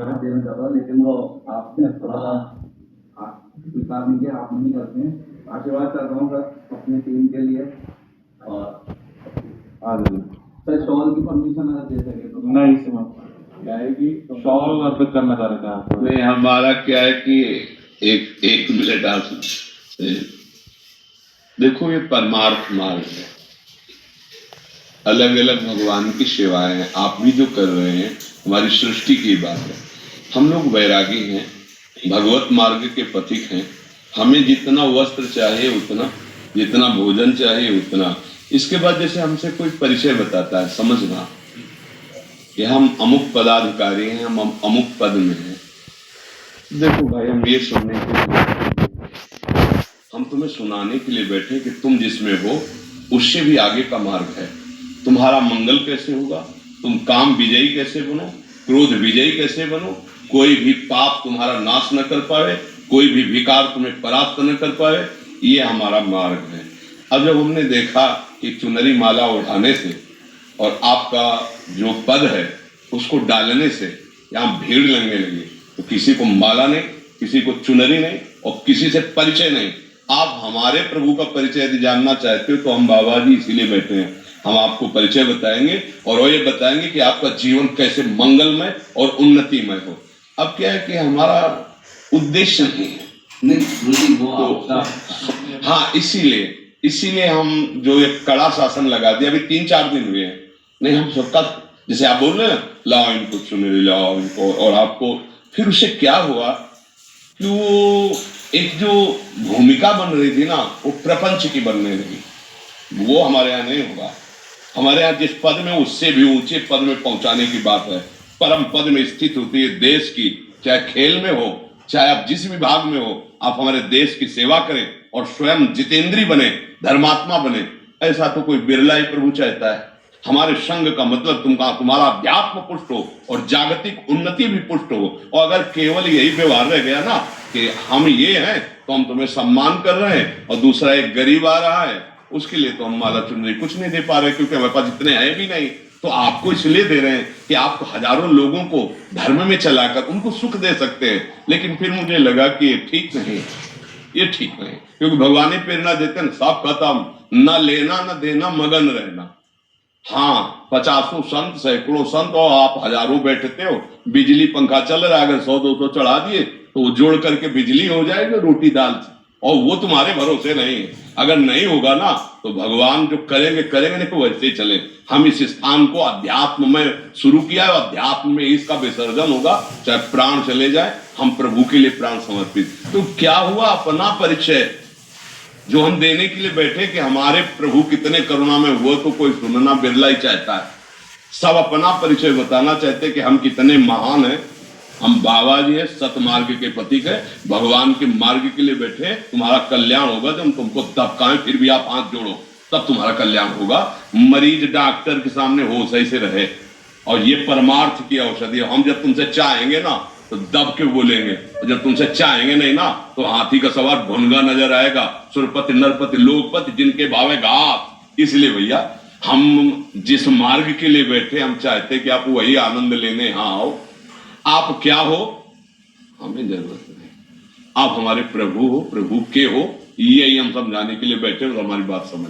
जानकारी देना चाहता, लेकिन वो आपने थोड़ा सा स्वीकार नहीं किया, आप नहीं करते हैं। आशीर्वाद चाहता हूँ सर अपनी टीम के लिए, और सर शॉल की परमिशन अगर दे सके तो। नहीं क्या है कि शॉल अर्पित करना चाह रहे थे आप? नहीं, हमारा क्या है कि एक मिनट आप देखो, ये परमार्थ मार्ग है, अलग अलग भगवान की सेवाएं हैं। आप भी जो कर रहे हैं हमारी सृष्टि की बात है। हम लोग वैरागी हैं, भगवत मार्ग के पथिक हैं। हमें जितना वस्त्र चाहिए उतना, जितना भोजन चाहिए उतना। इसके बाद जैसे हमसे कोई परिचय बताता है, समझना कि हम अमुक पदाधिकारी हैं, हम अमुक पद में हैं। देखो भाई, हम ये सुनने के लिए, हम तुम्हें सुनाने के लिए बैठे कि तुम जिसमें हो उससे भी आगे का मार्ग है। तुम्हारा मंगल कैसे होगा, तुम काम विजयी कैसे बनो, क्रोध विजयी कैसे बनो, कोई भी पाप तुम्हारा नाश न कर पाए, कोई भी विकार तुम्हें परास्त न कर पाए, ये हमारा मार्ग है। अब जब हमने देखा कि चुनरी माला उठाने से और आपका जो पद है उसको डालने से यहाँ भीड़ लगने लगी, तो किसी को माला नहीं, किसी को चुनरी नहीं और किसी से परिचय नहीं। आप हमारे प्रभु का परिचय यदि जानना चाहते हो तो हम बाबा जी इसीलिए बैठे हैं। हम आपको परिचय बताएंगे और वो ये बताएंगे कि आपका जीवन कैसे मंगलमय और उन्नतिमय हो। अब क्या है कि हमारा उद्देश्य नहीं है, नहीं तो हाँ, इसीलिए हम जो एक कड़ा शासन लगा दिया, अभी 3-4 दिन हुए हैं। नहीं, हम सबका जैसे आप बोल रहे हैं, लाओ इनको चुनरी, लाओ इनको, और आपको फिर उससे क्या हुआ कि वो एक जो भूमिका बन रही थी ना, वो प्रपंच की बनने लगी। वो हमारे यहाँ नहीं होगा। हमारे यहाँ जिस पद में, उससे भी ऊंचे पद में पहुंचाने की बात है। परम पद में स्थित होती है देश की, चाहे खेल में हो, चाहे आप जिस विभाग में हो, आप हमारे देश की सेवा करें और स्वयं जितेंद्री बने, धर्मात्मा बने। ऐसा तो कोई बिरला ही प्रभु चाहता है। हमारे संघ का मतलब तुम्हारा अध्यात्म पुष्ट हो और जागतिक उन्नति भी पुष्ट हो। और अगर केवल यही व्यवहार रह गया ना कि हम ये हैं तो हम तुम्हें सम्मान कर रहे हैं, और दूसरा एक गरीब आ रहा है उसके लिए तो हम माला चुनरी कुछ नहीं दे पा रहे, क्योंकि हमारे पास इतने हैं भी नहीं। तो आपको इसलिए दे रहे हैं कि आप हजारों लोगों को धर्म में चलाकर उनको सुख दे सकते हैं। लेकिन फिर मुझे लगा कि ये ठीक नहीं, ये ठीक नहीं, क्योंकि भगवान ही प्रेरणा देते हैं, सब खत्म, न लेना न देना, मगन रहना। हाँ, 50 संत, सैकड़ों संत और आप हजारों बैठते हो, बिजली पंखा चल रहा है, अगर 100-200 चढ़ा दिए तो जोड़ करके बिजली हो जाएगी रोटी दाल से, और वो तुम्हारे भरोसे नहीं है। अगर नहीं होगा ना तो भगवान जो करेंगे नहीं तो वैसे ही चले। हम इस स्थान को अध्यात्म में शुरू किया है, अध्यात्म में इसका विसर्जन होगा, चाहे प्राण चले जाए, हम प्रभु के लिए प्राण समर्पित। तो क्या हुआ, अपना परिचय जो हम देने के लिए बैठे कि हमारे प्रभु कितने करुणा में, वो तो कोई सुनना बिरला ही चाहता है। सब अपना परिचय बताना चाहते कि हम कितने महान हैं। हम बाबा जी है, सतमार्ग के प्रतीक है, भगवान के मार्ग के लिए बैठे। तुम्हारा कल्याण होगा जब तुमको दबकाएं फिर भी आप हाथ जोड़ो, तब तुम्हारा कल्याण होगा। मरीज डॉक्टर के सामने होश ऐसे रहे, और ये परमार्थ की औषधि है। हम जब तुमसे चाहेंगे ना तो दब के बोलेंगे, और जब तुमसे चाहेंगे नहीं ना तो हाथी का सवार भुनगा नजर आएगा। सुरपति नरपति लोकपति जिनके भावे घात। इसलिए भैया, हम जिस मार्ग के लिए बैठे, हम चाहते कि आप वही आनंद लेने यहाँ आओ। आप क्या हो हमें जरूरत नहीं, आप हमारे प्रभु हो, प्रभु के हो, यही हम समझाने के लिए बैठे, और हमारी बात समझ